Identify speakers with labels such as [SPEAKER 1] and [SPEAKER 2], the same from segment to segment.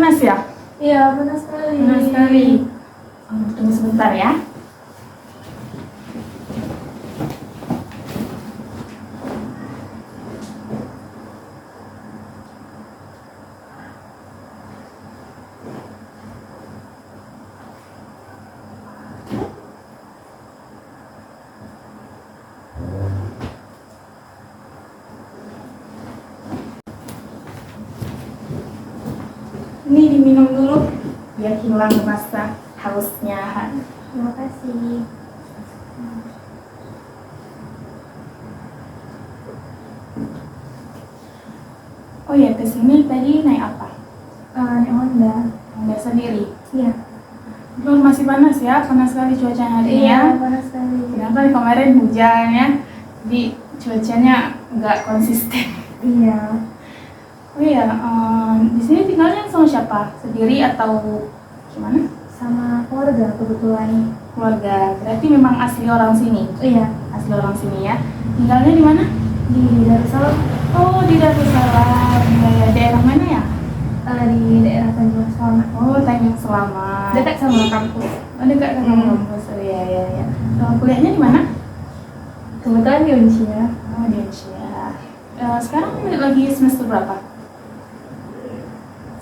[SPEAKER 1] panas ya?
[SPEAKER 2] Iya, panas sekali.
[SPEAKER 1] Panas sekali. Tunggu sebentar ya. Ini diminum dulu biar hilang rasa hausnya.
[SPEAKER 2] Terima kasih.
[SPEAKER 1] Oh ya, kesini tadi naik apa?
[SPEAKER 2] Naik Honda.
[SPEAKER 1] Honda sendiri.
[SPEAKER 2] Iya.
[SPEAKER 1] Belum, masih panas ya, panas sekali cuacanya hari ini ya.
[SPEAKER 2] Iya, panas sekali.
[SPEAKER 1] Sedangkan kemarin hujan ya, jadi cuacanya nggak konsisten.
[SPEAKER 2] Iya.
[SPEAKER 1] Oh iya, di sini tinggalnya sama siapa? Sendiri atau gimana?
[SPEAKER 2] Sama keluarga kebetulan.
[SPEAKER 1] Keluarga. Berarti memang asli orang sini.
[SPEAKER 2] Iya.
[SPEAKER 1] Asli orang sini ya. Tinggalnya di mana?
[SPEAKER 2] Di Darussalam.
[SPEAKER 1] Oh, di Darussalam. Ya, daerah mana ya?
[SPEAKER 2] Di daerah Tanjung Selamat.
[SPEAKER 1] Oh, Tanjung Selamat.
[SPEAKER 2] Dekat sama kampus.
[SPEAKER 1] Oh, dekat sama kampus. Oh, iya, iya, iya. Kuliahnya di mana?
[SPEAKER 2] Kebetulan di Uncia.
[SPEAKER 1] Oh, di Indonesia. Sekarang lagi semester berapa?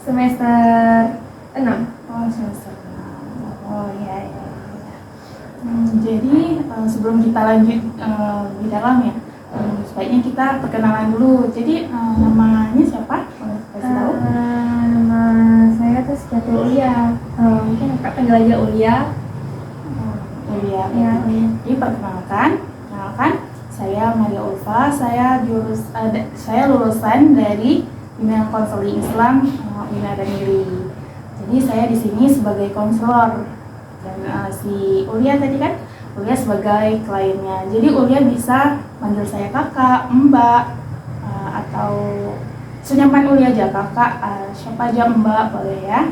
[SPEAKER 2] Semester 6.
[SPEAKER 1] Oh, semester 6. Oh, iya, iya, iya. Jadi, sebelum kita lanjut di dalam ya, sebaiknya kita perkenalan dulu. Jadi, namanya siapa? Boleh kasih tahu?
[SPEAKER 2] Nama saya tuh Sejati Ulia. Mungkin kakak panggil aja Ulia.
[SPEAKER 1] Oh, iya.
[SPEAKER 2] Iya, Ulia.
[SPEAKER 1] Jadi, perkenalkan, saya Maria Ulfa. Saya lulusan dari Bimbingan Konseling Islam Bina dan Miri. Jadi saya di sini sebagai konselor dan si Ulia tadi kan, Ulia sebagai kliennya. Jadi Ulia bisa manggil saya kakak, mbak, atau senyaman Ulia aja, kakak, siapa aja, mbak, boleh ya.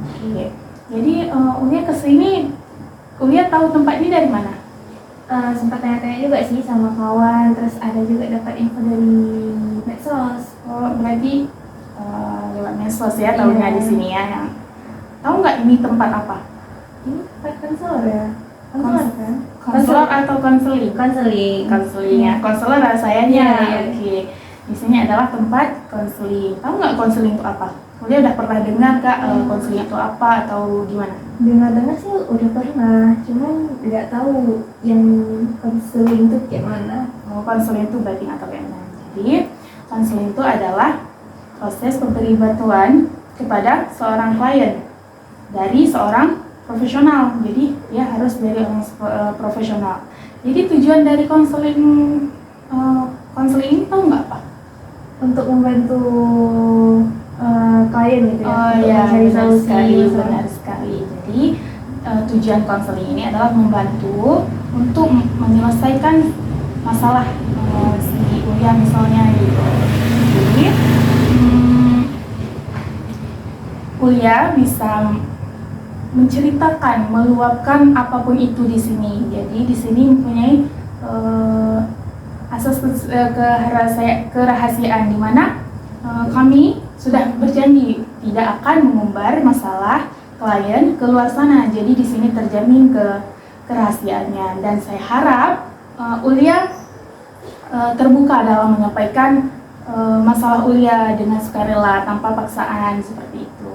[SPEAKER 1] Oke. Jadi Ulia kesini, Ulia tahu tempat ini dari mana?
[SPEAKER 2] Sempat tanya-tanya juga sih sama kawan, terus ada juga dapat info dari medsos.
[SPEAKER 1] Oh, berarti lewat medsos ya tahunya di sini ya. Tahu nggak ini tempat apa?
[SPEAKER 2] Ini tempat konselor ya? Konselor kan?
[SPEAKER 1] Konselor atau konseling?
[SPEAKER 2] Konseling.
[SPEAKER 1] Konseling ya. Konselor rasanya.
[SPEAKER 2] Iya.
[SPEAKER 1] Oke. Di sini adalah tempat konseling. Tahu nggak konseling itu apa? Kuliah udah pernah dengar kak konseling itu apa atau gimana?
[SPEAKER 2] Dengar-dengar sih udah pernah, cuman nggak tahu yang konseling itu kayak mana.
[SPEAKER 1] Oh, konseling itu berarti nggak tahu yang mana. Jadi konseling itu adalah proses pemberi bantuan kepada seorang klien dari seorang profesional. Jadi dia harus dari orang profesional. Jadi tujuan dari konseling ini tahu nggak pak?
[SPEAKER 2] Untuk membantu klien gitu ya.
[SPEAKER 1] Oh
[SPEAKER 2] untuk
[SPEAKER 1] iya,
[SPEAKER 2] mencari
[SPEAKER 1] benar
[SPEAKER 2] solusi
[SPEAKER 1] sekali,
[SPEAKER 2] masalah.
[SPEAKER 1] benar sekali. Jadi tujuan konseling ini adalah membantu untuk menyelesaikan masalah si Ulia misalnya gitu. Jadi Ulia bisa menceritakan, meluapkan apapun itu di sini. Jadi di sini mempunyai asas kerahasiaan di mana kami sudah berjanji tidak akan mengumbar masalah klien ke luar sana. Jadi di sini terjamin kerahasiaannya dan saya harap Ulia terbuka dalam menyampaikan masalah Ulia dengan sukarela tanpa paksaan seperti itu.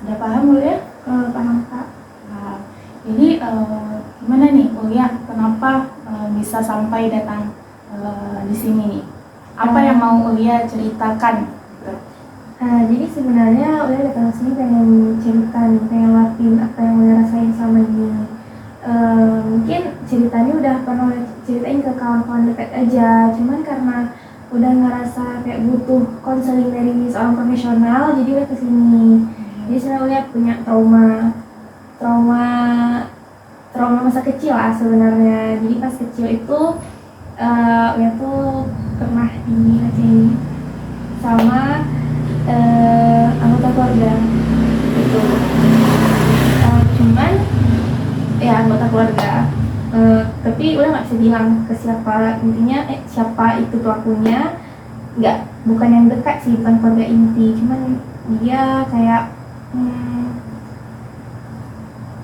[SPEAKER 1] Sudah paham Ulia?
[SPEAKER 2] Paham kak.
[SPEAKER 1] Nah, jadi gimana nih Ulia? Kenapa bisa sampai datang di sini nih? Apa yang mau Ulia ceritakan?
[SPEAKER 2] Jadi sebenarnya Ulia datang ke sini pengen cerita nih, pengen lapin apa yang Ulia rasain sama ini. Mungkin ceritanya udah pernah Ulia ceritain ke kawan-kawan dekat aja, cuman karena udah ngerasa kayak butuh konseling dari seorang profesional, jadi Ulia kesini. Jadi sebenarnya Ulia punya trauma masa kecil lah sebenarnya. Jadi pas kecil itu Ulia tuh pernah dilecehin sama anggota keluarga gitu. Cuman ya anggota keluarga, tapi udah nggak bisa bilang ke siapa, intinya siapa itu pelakunya, bukan yang dekat sih, bukan keluarga inti, cuman dia kayak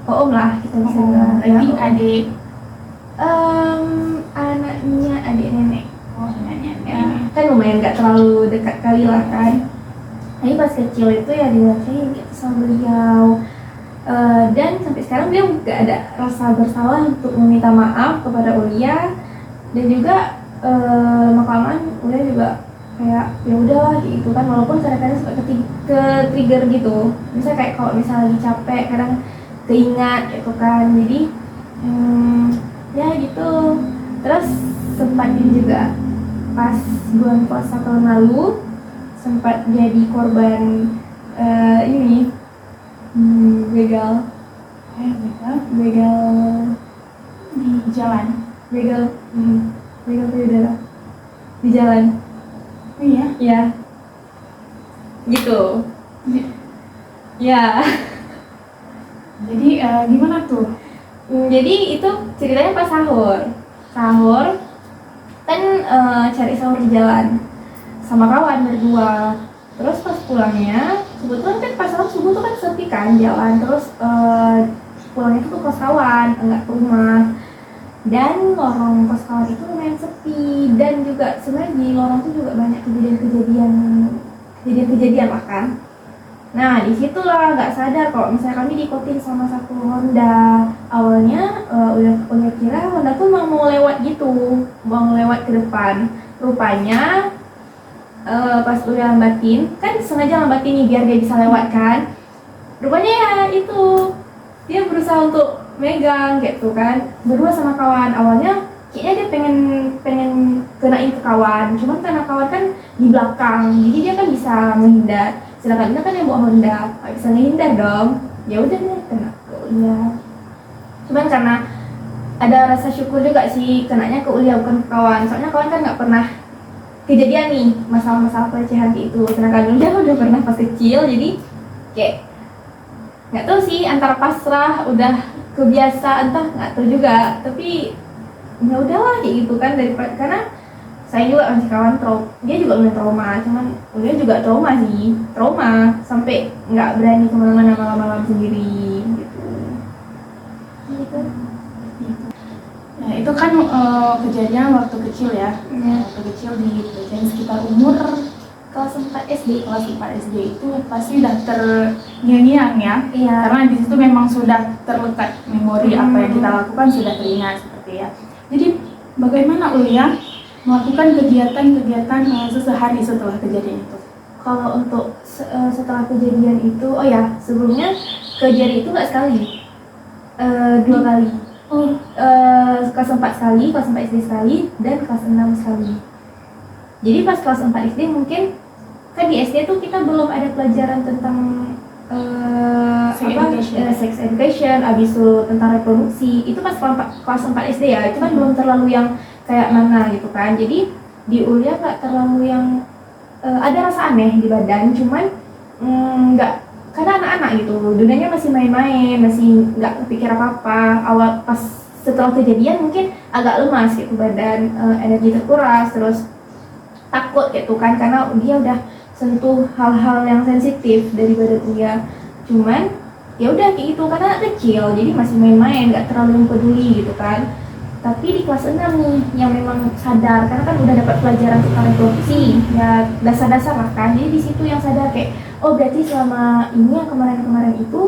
[SPEAKER 2] Om lah kita bisa bilang.
[SPEAKER 1] Berarti
[SPEAKER 2] Om.
[SPEAKER 1] adik.
[SPEAKER 2] Anaknya adik nenek.
[SPEAKER 1] Oh, anaknya.
[SPEAKER 2] Ya, kan lumayan gak terlalu dekat kali lah kan. Tapi pas kecil itu ya diwadahin gitu sama beliau. Dan sampai sekarang beliau gak ada rasa bersalah untuk meminta maaf kepada Ulia. Dan juga lama-kelamaan Ulia juga kayak ya udahlah gitu kan, walaupun kadang-kadang suka ke trigger gitu. Misalnya kayak kalau misalnya lagi capek kadang keingat gitu kan. Jadi ya gitu. Terus sempatnya juga pas bulan puasa tahun lalu sempat jadi korban ini begal
[SPEAKER 1] Di jalan.
[SPEAKER 2] begal payudara di jalan.
[SPEAKER 1] Oh iya.
[SPEAKER 2] Ya gitu ya.
[SPEAKER 1] Jadi gimana tuh?
[SPEAKER 2] Jadi itu ceritanya pas sahur kan, cari sahur di jalan sama kawan berdua. Terus pas pulangnya kebetulan kan pas sahur subuh tuh kan sepi kan jalan. Terus pulangnya tuh ke kos kawan, enggak ke rumah. Dan lorong kos kawan itu lumayan sepi, dan juga sebenarnya di lorong tuh juga banyak kejadian lah kan. Nah disitulah nggak sadar kalau misalnya kami diikutin sama satu Honda. Awalnya udah kira Honda tuh mau lewat gitu, mau lewat ke depan. Rupanya pas udah lambatin, kan sengaja lambatin nih biar dia bisa lewat kan. Rupanya ya itu dia berusaha untuk megang gitu kan, berdua sama kawan. Awalnya kayaknya dia pengen kenain ke kawan, cuman karena kawan kan di belakang, jadi dia kan bisa menghindar. Sedangkan kita kan yang bawa Honda, nggak bisa menghindar dong. Ya udah deh kena ke Ulia. Cuman karena ada rasa syukur juga sih kenanya ke Ulia bukan ke kawan. Soalnya kawan kan nggak pernah kejadian nih masalah-masalah pelecehan kayak itu. Sedangkan Ulia udah pernah pas kecil, jadi kayak nggak tahu sih antara pasrah udah kebiasa entah nggak tahu juga. Tapi ya udahlah kayak gitu kan, daripada karena saya juga masih kawan dia juga punya trauma, cuman dia juga trauma sampai nggak berani kemana-mana malam-malam sendiri gitu.
[SPEAKER 1] Nah itu kan kejadian waktu kecil ya. Waktu kecil di sekitar umur
[SPEAKER 2] Kelas 4 SD.
[SPEAKER 1] kelas 4 SD itu pasti udah terngiang-ngiang ya.
[SPEAKER 2] Iya.
[SPEAKER 1] Karena di situ memang sudah terlekat memori apa yang kita lakukan, sudah teringat seperti ya. Jadi bagaimana Ulia melakukan kegiatan-kegiatan sehari setelah kejadian itu?
[SPEAKER 2] Kalau untuk setelah kejadian itu, oh ya sebelumnya kejadian itu nggak sekali, 2 kali. Kelas 4 sekali, kelas 4 SD sekali, dan kelas 6 sekali. Jadi pas kelas 4 SD mungkin kan di SD tuh kita belum ada pelajaran tentang sex education, abis itu tentang reproduksi. Itu pas kelas 4 SD ya, itu kan belum terlalu yang kayak mana gitu kan. Jadi di Ulia nggak terlalu yang ada rasa aneh di badan, cuman nggak, karena anak-anak gitu, dunianya masih main-main, masih nggak kepikir apa-apa. Awal pas setelah kejadian mungkin agak lemas gitu badan, energi terkuras, terus takut gitu kan, karena dia udah sentuh hal-hal yang sensitif dari badan dia. Cuman ya udah kayak gitu, karena anak kecil jadi masih main-main, nggak terlalu peduli gitu kan. Tapi di kelas 6 nih yang memang sadar, karena kan udah dapat pelajaran tentang reproduksi ya, dasar-dasar lah kan. Jadi di situ yang sadar kayak, oh berarti selama ini yang kemarin-kemarin itu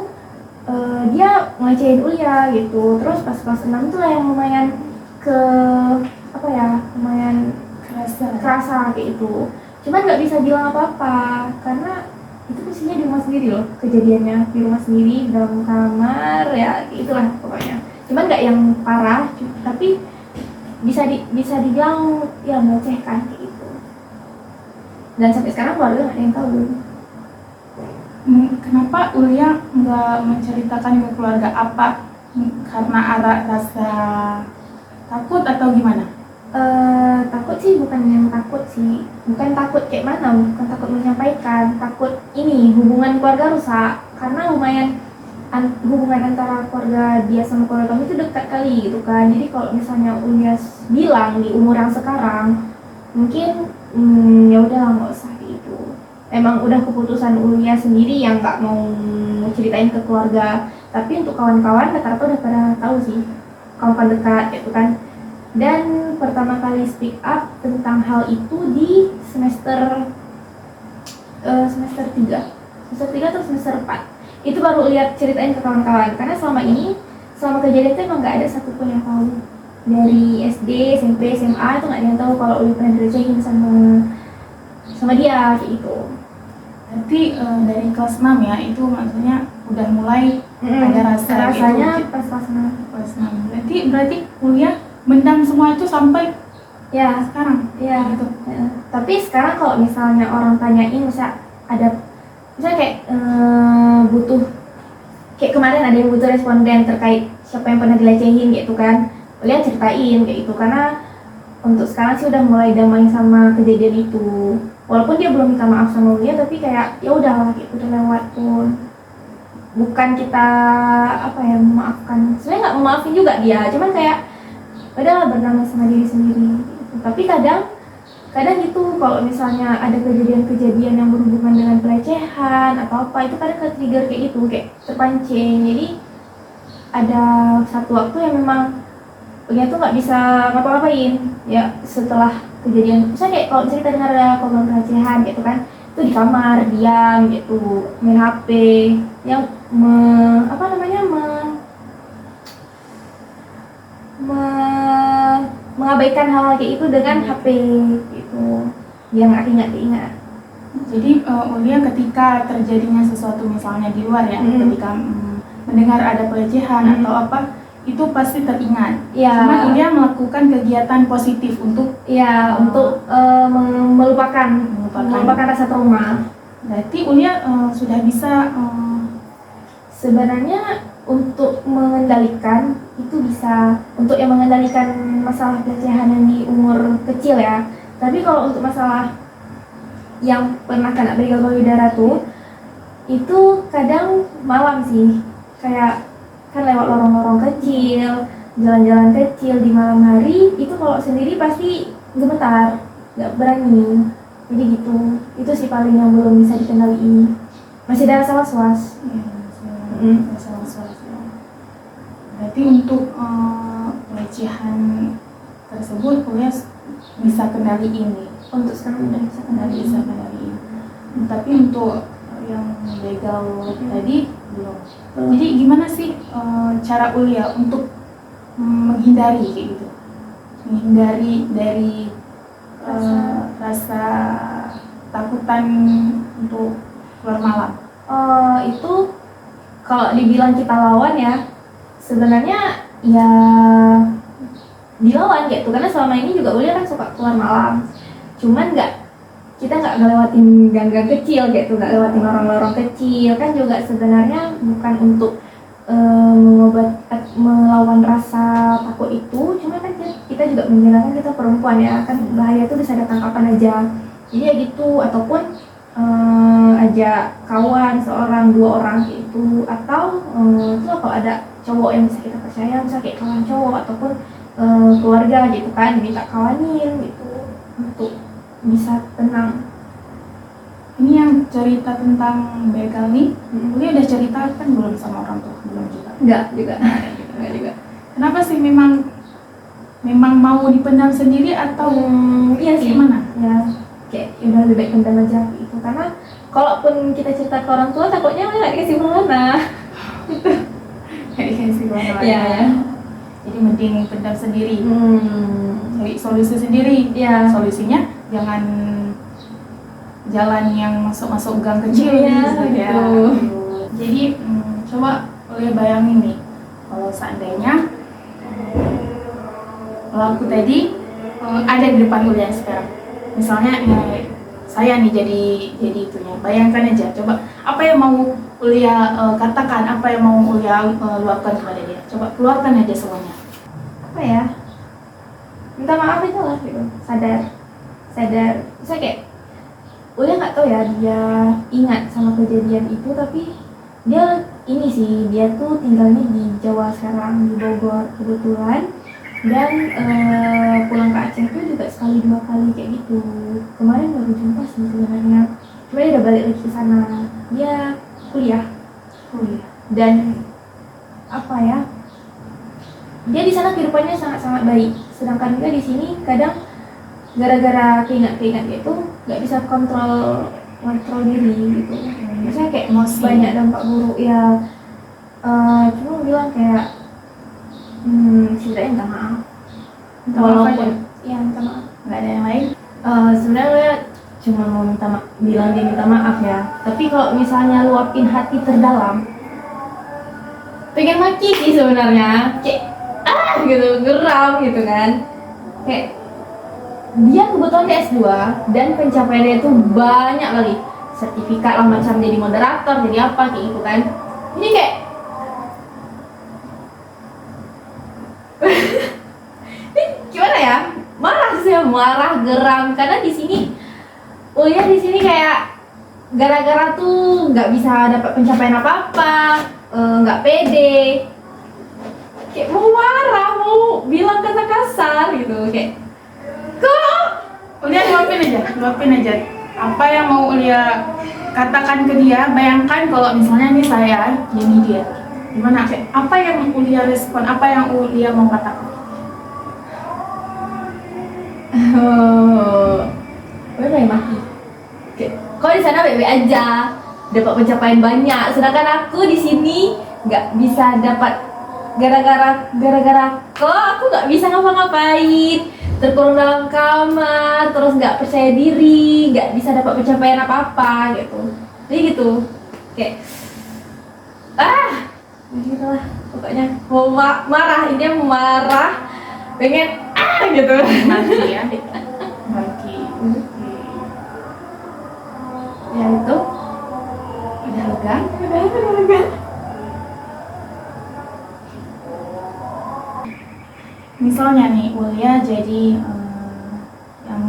[SPEAKER 2] dia ngelecehin Ulia gitu. Terus pas kelas 6 itu lah yang lumayan lumayan kerasa kayak itu. Cuman nggak bisa bilang apa-apa karena itu mestinya di rumah sendiri loh kejadiannya, di rumah sendiri dalam kamar ya, itulah pokoknya. Cuman nggak yang parah, tapi bisa dibilang ya melecehkan kayak gitu. Dan sampai sekarang keluarga nggak ada yang tahu.
[SPEAKER 1] Kenapa Ulia nggak menceritakan ke keluarga? Apa karena ada rasa takut atau gimana?
[SPEAKER 2] Takut sih, bukan takut kayak mana, bukan takut menyampaikan, takut ini hubungan keluarga rusak, karena lumayan hubungan antara keluarga dia sama keluarga kami itu dekat kali gitu kan. Jadi kalau misalnya Ulias bilang di umur yang sekarang, mungkin ya udah nggak usah gitu. emang udah keputusan Ulia sendiri yang nggak mau ceritain ke keluarga. Tapi untuk kawan-kawan rata-rata udah pada tahu sih, kawan dekat gitu kan. Dan pertama kali speak up tentang hal itu di semester 3 atau semester 4. Itu baru lihat ceritain ke kawan-kawan, karena selama kejadian itu emang nggak ada satupun yang tahu. Dari SD, SMP, SMA itu nggak ada yang tahu kalau Uli pernah direcehin sama dia kayak gitu.
[SPEAKER 1] Berarti dari kelas 6 ya, itu maksudnya udah mulai ada
[SPEAKER 2] rasanya
[SPEAKER 1] gitu.
[SPEAKER 2] pas kelas 6.
[SPEAKER 1] Kelas 6. Berarti kuliah mendam semua itu sampai
[SPEAKER 2] Ya,
[SPEAKER 1] sekarang.
[SPEAKER 2] ya
[SPEAKER 1] Gitu.
[SPEAKER 2] Tapi sekarang kalau misalnya orang tanyain, misalnya kayak butuh, kayak kemarin ada yang butuh responden terkait siapa yang pernah dilecehin gitu kan, lihat ceritain kayak gitu. Karena untuk sekarang sih udah mulai damai sama kejadian itu, walaupun dia belum minta maaf sama dia, tapi kayak ya udahlah gitu, udah lewat pun. Bukan kita memaafkan, sebenarnya nggak memaafin juga dia, cuman kayak udahlah berdamai sama diri sendiri gitu. Tapi kadang gitu kalau misalnya ada kejadian-kejadian yang berhubungan dengan pelecehan atau apa, itu kadang ke-trigger kayak gitu, kayak terpancing. Jadi ada satu waktu yang memang dia tuh nggak bisa ngapa-ngapain ya setelah kejadian. Misalnya kayak kalau misalnya kita dengar ada korban pelecehan gitu kan, itu di kamar diam gitu, main HP, yang mengabaikan hal kayak itu dengan HP gitu, dia nggak ingat.
[SPEAKER 1] Jadi Ulia ketika terjadinya sesuatu misalnya di luar ya, ketika mendengar ada pelecehan atau apa, itu pasti teringat.
[SPEAKER 2] Ya.
[SPEAKER 1] Cuma Ulia melakukan kegiatan positif untuk
[SPEAKER 2] melupakan rasa trauma.
[SPEAKER 1] Berarti Ulia sudah bisa
[SPEAKER 2] sebenarnya untuk mengendalikan itu bisa, untuk yang mengendalikan masalah pelecehan yang di umur kecil ya. Tapi kalau untuk masalah yang pernah kena begal payudara tuh, itu kadang malam sih, kayak kan lewat lorong-lorong kecil, jalan-jalan kecil di malam hari, itu kalau sendiri pasti gemetar, nggak berani. Jadi gitu, itu sih paling yang belum bisa dikendaliin, masih ada rasa was-was.
[SPEAKER 1] Rasa was-was ya. Berarti untuk pelecehan tersebut Ulia bisa kendaliin nih.
[SPEAKER 2] Untuk sekarang udah bisa kendaliin.
[SPEAKER 1] Tapi untuk yang begal tadi belum. Jadi gimana sih cara Ulia untuk menghindari kayak gitu? Menghindari dari rasa takutan untuk keluar malam.
[SPEAKER 2] Itu kalau dibilang kita lawan ya, sebenarnya ya dilawan gitu, karena selama ini juga Ulia kan suka keluar malam. Cuman kita nggak ngelewatin gang-gang kecil gitu, nggak lewatin lorong-lorong kecil, kan juga sebenarnya bukan untuk melawan rasa takut itu. Cuma kan kita juga menjelaskan kita perempuan ya, kan bahaya tuh bisa datang kapan aja. Jadi ya gitu, ataupun ajak kawan, 1, 2 orang gitu, atau itu kalau ada cowok yang bisa kita percaya, misalnya kayak kawan cowok ataupun keluarga gitu kan, diminta kawanin gitu untuk bisa tenang.
[SPEAKER 1] Ini yang cerita tentang begal nih, Ulia udah cerita kan belum sama orang tua? Belum juga?
[SPEAKER 2] Enggak juga.
[SPEAKER 1] Kenapa sih, memang mau dipendam sendiri atau
[SPEAKER 2] iya sih,
[SPEAKER 1] gimana?
[SPEAKER 2] Ya kayak udah lebih baik pendam aja gitu, karena kalaupun kita cerita ke orang tua takutnya nggak dikasih mana gitu.
[SPEAKER 1] Nggak dikasih mana.
[SPEAKER 2] Ya.
[SPEAKER 1] Jadi mending pendam sendiri, cari solusi sendiri.
[SPEAKER 2] Ya.
[SPEAKER 1] Solusinya jangan jalan yang masuk gang kecil
[SPEAKER 2] gitu.
[SPEAKER 1] ya. Jadi coba Ulia bayangin nih, kalau seandainya pelaku tadi ada di depan Ulia sekarang. Misalnya saya nih jadi itunya. Bayangkan aja, coba apa yang mau Ulia katakan, apa yang mau Ulia luapkan kepada dia. Coba keluarkan aja semuanya.
[SPEAKER 2] Apa ya? Minta maaf aja lah gitu. Sadar. Saya kayak Ulia nggak tahu ya dia ingat sama kejadian itu, tapi dia tuh tinggalnya di Jawa sekarang, di Bogor kebetulan, dan pulang ke Aceh tuh juga 1-2 kali kayak gitu. Kemarin baru jumpa sih sebenarnya. cuma dia udah balik lagi ke sana, dia kuliah. Dan apa ya, dia di sana kehidupannya sangat-sangat baik, sedangkan dia di sini kadang gara-gara keingat itu nggak bisa kontrol diri gitu. Maksudnya kayak
[SPEAKER 1] Emosi.
[SPEAKER 2] banyak dampak buruk ya. Cuma bilang kayak ceritanya minta maaf.
[SPEAKER 1] Minta maaf aja?
[SPEAKER 2] Ya minta maaf.
[SPEAKER 1] Nggak ada yang lain?
[SPEAKER 2] Sebenarnya cuma mau bilang dia minta maaf ya. Tapi kalau misalnya luapin hati terdalam, pengen maki sih sebenarnya, kayak gitu, geram gitu kan. Kayak dia kebetulan di S2 dan pencapaiannya itu banyak kali, sertifikat lah, macam jadi moderator, jadi apa kayak gitu kan. Jadi kayak ini gimana ya, marah, geram karena di sini kuliah di sini kayak gara-gara tuh nggak bisa dapat pencapaian apa-apa, nggak pede, kayak mau marah, mau bilang kata kasar gitu, kayak kok
[SPEAKER 1] Ulia luapin aja. Apa yang mau Ulia katakan ke dia? Bayangkan kalau misalnya nih saya jadi dia, gimana? Apa yang Ulia respon? Apa yang Ulia mau katakan?
[SPEAKER 2] gue pengen mati. Kok di sana baik-baik aja, dapat pencapaian banyak, sedangkan aku di sini nggak bisa dapat, gara-gara kok aku nggak bisa ngapa-ngapain, terkurung dalam kamar, terus nggak percaya diri, nggak bisa dapat pencapaian apa-apa gitu. Jadi gitu, kayak gitu lah pokoknya. Mau marah, ini mau marah, pengen gitu.
[SPEAKER 1] Mati ya. Mati.
[SPEAKER 2] Ya itu
[SPEAKER 1] Udah lega?
[SPEAKER 2] udah lega.
[SPEAKER 1] Misalnya nih Ulia jadi yang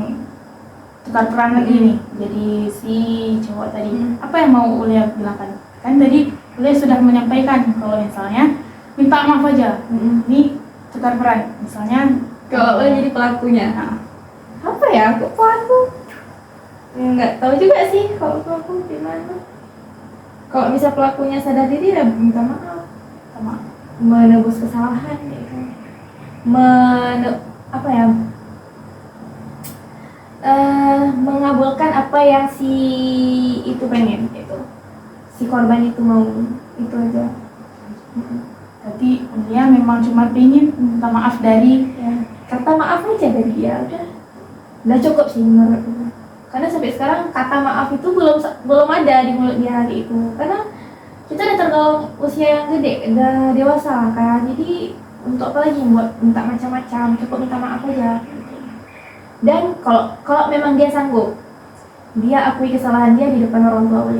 [SPEAKER 1] tukar peran lagi nih, jadi si cowok tadi. Apa yang mau Ulia bilangkan? Kan tadi Ulia sudah menyampaikan kalau misalnya minta maaf aja. Ini tukar peran, misalnya
[SPEAKER 2] Kalau lo jadi pelakunya, apa ya? Aku pelaku nggak tahu juga sih kalau pelaku gimana. Kalau bisa pelakunya sadar diri ya minta maaf,
[SPEAKER 1] sama
[SPEAKER 2] menebus kesalahan gitu. Apa ya? Mengabulkan apa yang si itu pengen gitu. Si korban itu mau, itu aja.
[SPEAKER 1] Tapi Ulia memang cuma pengen minta maaf dari
[SPEAKER 2] Ya, kata maaf aja dari dia udah cukup sih menurutku. Karena sampai sekarang kata maaf itu belum ada di mulut dia hari itu. Karena kita udah tergolong usia yang gede, udah dewasa lah kan. Jadi untuk apa lagi buat minta macam-macam, cukup minta maaf aja. Dan kalau memang dia sanggup, dia akui kesalahan dia di depan orang tua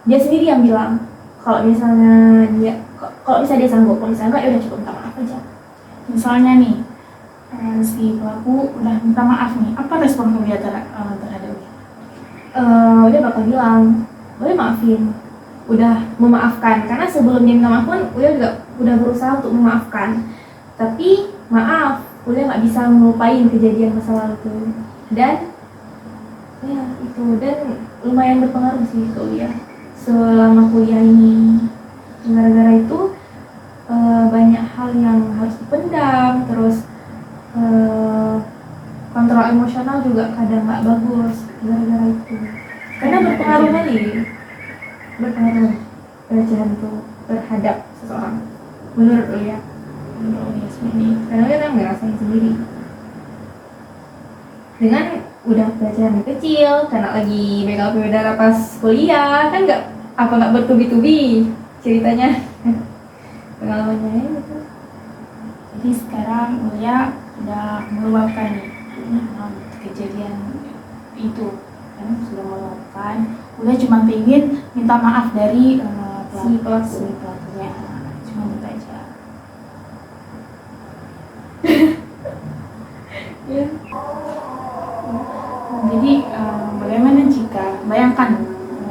[SPEAKER 2] dia sendiri yang bilang. Kalau misalnya dia sanggup, kalau misalnya enggak ya udah cukup minta maaf aja.
[SPEAKER 1] misalnya nih si pelaku udah minta maaf nih, apa respon Ulia terhadap dia?
[SPEAKER 2] Dia bakal bilang, boleh maafin, udah memaafkan. Karena sebelum dia minta maaf pun udah berusaha untuk memaafkan. Tapi maaf, udah nggak bisa melupain kejadian masa lalu itu. Dan ya itu, dan lumayan berpengaruh sih ke Ulia selama kuliah ini. Gara-gara itu banyak hal yang harus dipendam, terus kontrol emosional juga kadang nggak bagus gara-gara itu. Karena berpengaruh pelecehan itu terhadap seseorang. Menurut Ulia seperti itu. Karena kita ngerasain sendiri. Dengan udah pelecehan kecil, karena lagi begal payudara pas kuliah, kan nggak bertubi-tubi ceritanya. Pengalamannya gitu.
[SPEAKER 1] Jadi sekarang Ulia udah meluapkan nih kejadian itu, kan sudah meluapkan. Ulia cuma pengen minta maaf dari
[SPEAKER 2] Si
[SPEAKER 1] pelakunya, cuma minta aja.
[SPEAKER 2] Ya.
[SPEAKER 1] Jadi bagaimana jika bayangkan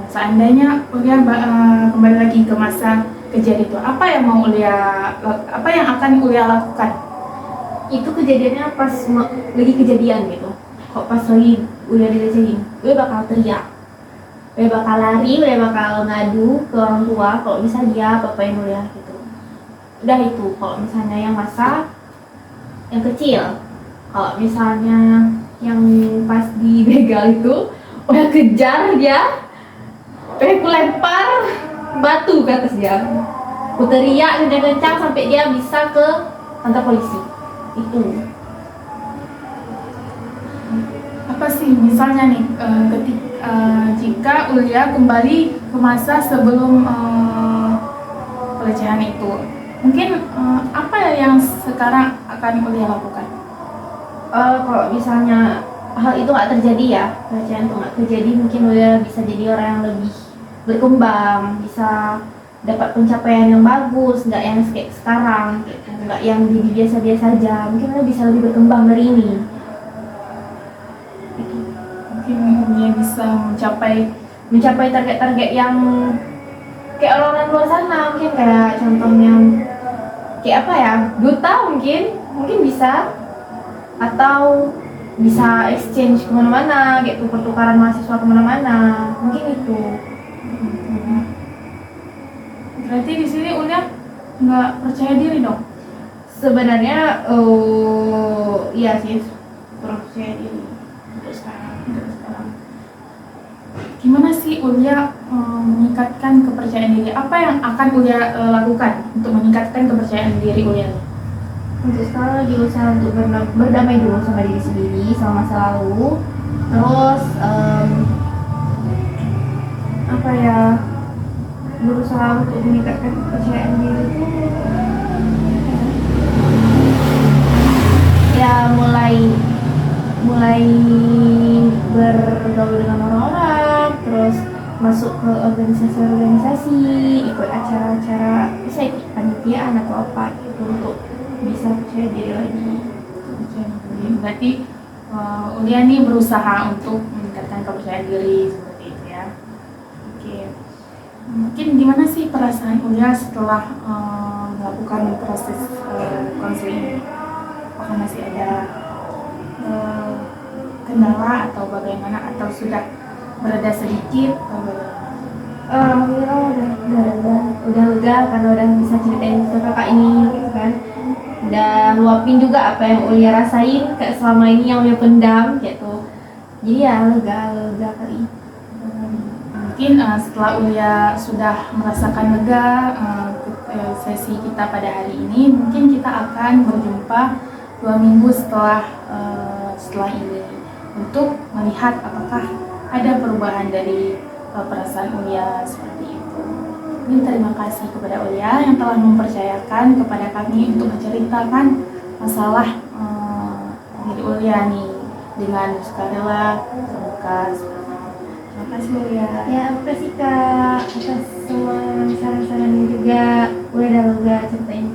[SPEAKER 1] seandainya Ulia kembali lagi ke masa kejadian itu, apa yang akan Ulia lakukan?
[SPEAKER 2] Itu kejadiannya pas lagi kejadian gitu. Kok pas lagi udah dilecehin, gue bakal teriak. Ulia bakal lari, ulia bakal ngadu ke orang tua kalau bisa dia apa-apain ulia gitu. Udah itu kalau misalnya yang masa yang kecil. Kalau misalnya yang pas dibegal itu udah kejar dia, udah aku lempar batu ke atas dia, aku teriak kencang-kencang sampai dia bisa ke kantor polisi. Itu
[SPEAKER 1] Apa sih misalnya nih jika Ulia kembali ke masa sebelum pelecehan itu, mungkin apa yang sekarang akan Ulia lakukan?
[SPEAKER 2] kalau misalnya hal itu nggak terjadi ya, pelecehan itu nggak terjadi, mungkin udah bisa jadi orang yang lebih berkembang, bisa dapat pencapaian yang bagus, nggak yang kayak sekarang gitu, nggak yang jadi biasa-biasa aja, mungkin udah bisa lebih berkembang dari ini.
[SPEAKER 1] Mungkin Ulia bisa
[SPEAKER 2] mencapai target-target yang kayak orang-orang luar sana, mungkin kayak contohnya kayak apa ya, duta mungkin bisa, atau bisa exchange kemana-mana gitu, pertukaran mahasiswa kemana-mana, mungkin itu.
[SPEAKER 1] Berarti di sini Ulia nggak percaya diri dong?
[SPEAKER 2] Sebenarnya iya sih, percaya diri untuk sekarang.
[SPEAKER 1] Gimana sih Ulia meningkatkan kepercayaan diri? Apa yang akan Ulia lakukan untuk meningkatkan kepercayaan diri Ulia?
[SPEAKER 2] Untuk sekarang lagi berusaha untuk berdamai dulu sama diri sendiri, sama masa lalu. Terus apa ya, berusaha untuk meningkatkan kepercayaan diri itu ya mulai bergaul dengan orang-orang, terus masuk ke organisasi-organisasi, ikut acara-acara, bisa ikut panitiaan atau apa gitu untuk bisa percaya diri lagi.
[SPEAKER 1] Berarti Ulia nih berusaha untuk meningkatkan kepercayaan diri seperti itu ya. Oke. Mungkin gimana sih perasaan Ulia setelah melakukan proses konseling ini? Apakah masih ada kendala atau bagaimana, atau sudah bereda sedikit atau bagaimana?
[SPEAKER 2] Alhamdulillah udah lega karena udah bisa ceritain ke kakak ini gitu kan, udah luapin juga apa yang Ulia rasain kayak selama ini yang Ulia pendam gitu, jadi ya lega kali.
[SPEAKER 1] Mungkin setelah Ulia sudah merasakan lega sesi kita pada hari ini, mungkin kita akan berjumpa 2 minggu setelah ini untuk melihat apakah ada perubahan dari perasaan Ulia seperti itu. Ini terima kasih kepada Ulia yang telah mempercayakan kepada kami untuk menceritakan masalah diri Ulia nih dengan sukarela, terbuka. Terima kasih Ulia.
[SPEAKER 2] Ya, makasih Kak atas semua saran-sarannya juga, udah lega ceritain